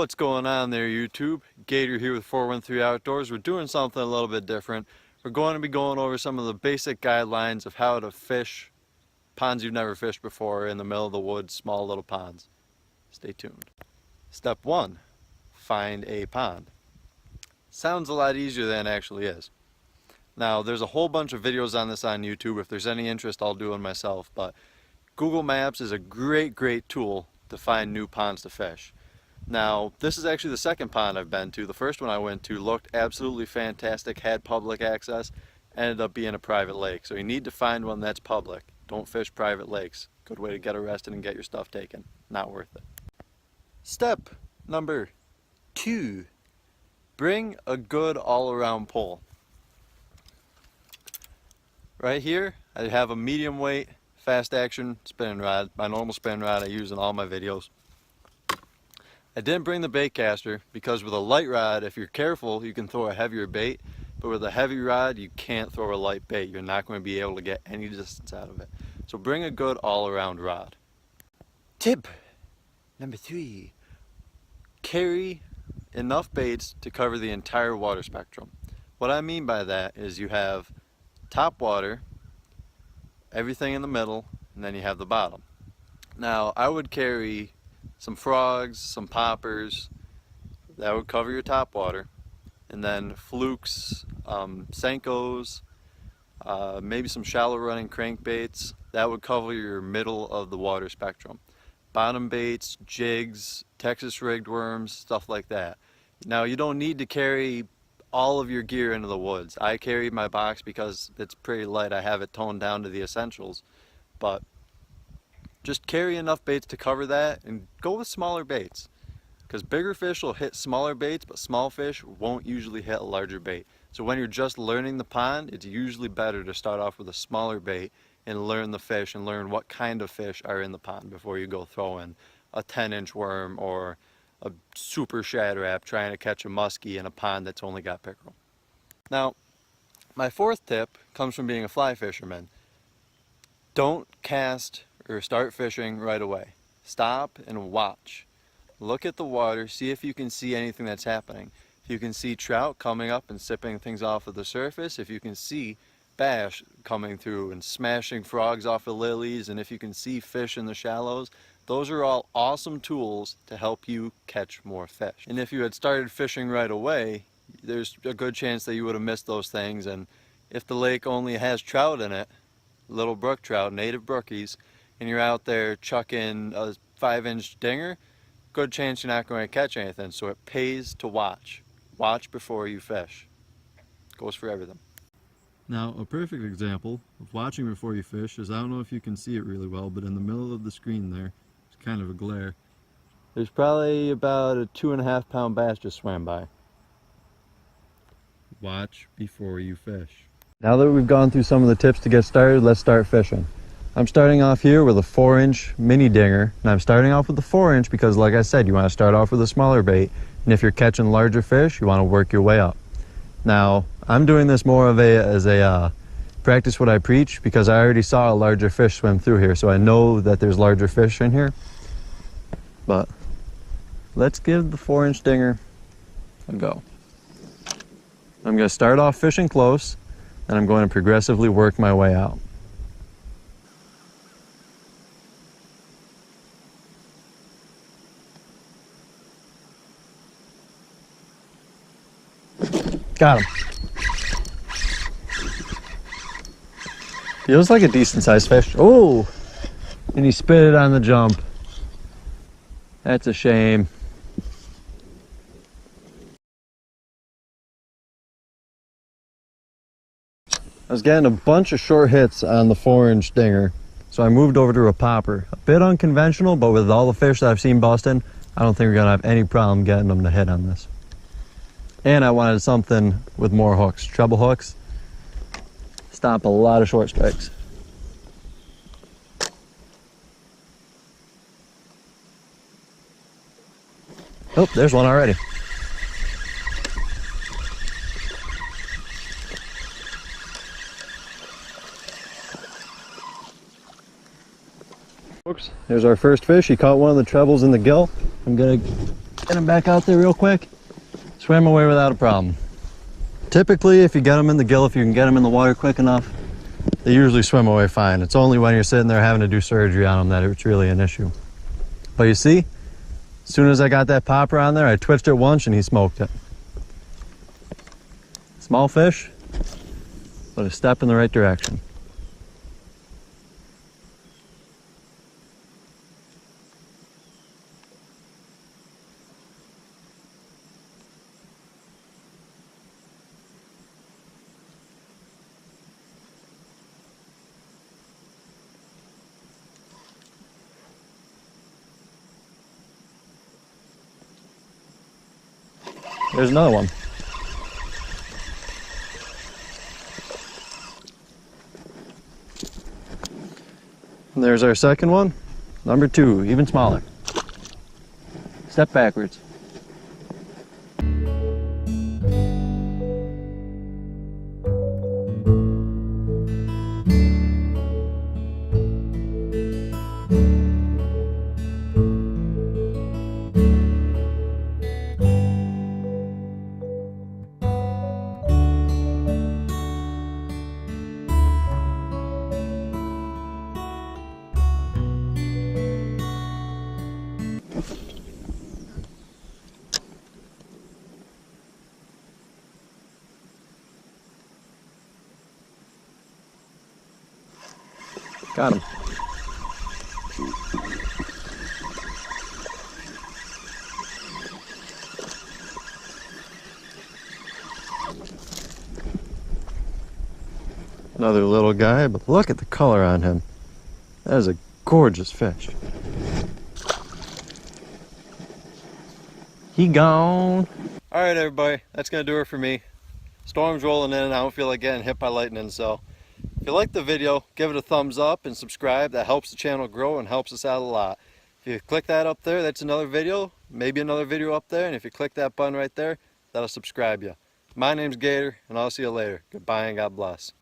What's going on there, YouTube? Gator here with 413 Outdoors. We're doing something a little bit different. We're going to be going over some of the basic guidelines of how to fish ponds you've never fished before in the middle of the woods, small little ponds. Stay tuned. Step 1, find a pond. Sounds a lot easier than it actually is. Now, there's a whole bunch of videos on this on YouTube. If there's any interest, I'll do one myself, but Google Maps is a great tool to find new ponds to fish. Now, this is actually the second pond I've been to. The first one I went to looked absolutely fantastic, had public access, ended up being a private lake. So you need to find one that's public. Don't fish private lakes. Good way to get arrested and get your stuff taken. Not worth it. Step number 2, bring a good all-around pole. Right here, I have a medium weight, fast action spinning rod, my normal spinning rod I use in all my videos. I didn't bring the bait caster because with a light rod, if you're careful, you can throw a heavier bait, but with a heavy rod, you can't throw a light bait. You're not going to be able to get any distance out of it. So bring a good all-around rod. Tip number 3, carry enough baits to cover the entire water spectrum. What I mean by that is you have top water, everything in the middle, and then you have the bottom. Now, I would carry some frogs, some poppers, that would cover your top water, and then flukes, Senkos, maybe some shallow running crankbaits, that would cover your middle of the water spectrum. Bottom baits, jigs, Texas rigged worms, stuff like that. Now, you don't need to carry all of your gear into the woods. I carry my box because it's pretty light. I have it toned down to the essentials, but just carry enough baits to cover that and go with smaller baits, because bigger fish will hit smaller baits, but small fish won't usually hit a larger bait. So when you're just learning the pond, it's usually better to start off with a smaller bait and learn the fish and learn what kind of fish are in the pond before you go throw in a 10-inch worm or a super shad rap trying to catch a muskie in a pond that's only got pickerel. Now, my 4th tip comes from being a fly fisherman. Don't cast or start fishing right away. Stop and watch. Look at the water, see if you can see anything that's happening. If you can see trout coming up and sipping things off of the surface, if you can see bass coming through and smashing frogs off of lilies, and if you can see fish in the shallows, those are all awesome tools to help you catch more fish. And if you had started fishing right away, there's a good chance that you would have missed those things. And if the lake only has trout in it, little brook trout, native brookies, and you're out there chucking a 5-inch dinger, good chance you're not going to catch anything. So it pays to watch. Watch before you fish. Goes for everything. Now, a perfect example of watching before you fish is, I don't know if you can see it really well, but in the middle of the screen there, it's kind of a glare. There's probably about a 2.5 pound bass just swam by. Watch before you fish. Now that we've gone through some of the tips to get started, let's start fishing. I'm starting off here with a 4-inch mini dinger, and I'm starting off with the 4-inch because, like I said, you want to start off with a smaller bait, and if you're catching larger fish, you want to work your way up. Now, I'm doing this more of as a practice what I preach, because I already saw a larger fish swim through here, so I know that there's larger fish in here. But let's give the 4-inch dinger a go. I'm going to start off fishing close, and I'm going to progressively work my way out. Got him. Feels like a decent sized fish. Oh, and he spit it on the jump. That's a shame. I was getting a bunch of short hits on the 4-inch dinger, so I moved over to a popper. A bit unconventional, but with all the fish that I've seen busting, I don't think we're gonna have any problem getting them to hit on this. And I wanted something with more hooks, treble hooks. Stop a lot of short strikes. Oh, there's one already. Folks, there's our first fish. He caught one of the trebles in the gill. I'm gonna Get him back out there real quick. Swam away without a problem. Typically, if you get them in the gill, if you can get them in the water quick enough, they usually swim away fine. It's only when you're sitting there having to do surgery on them that it's really an issue. But you see, as soon as I got that popper on there, I twitched it once and he smoked it. Small fish, but a step in the right direction. There's another one. And there's our second one, number 2, even smaller. Step backwards. Got him. Another little guy, but look at the color on him. That is a gorgeous fish. He gone. All right, everybody, that's gonna do it for me. Storm's rolling in and I don't feel like getting hit by lightning, so if you like the video, give it a thumbs up and subscribe. That helps the channel grow and helps us out a lot. If you click that up there, that's another video, maybe another video up there, and if you click that button right there, that'll subscribe you. My name's Gator, and I'll see you later. Goodbye and God bless.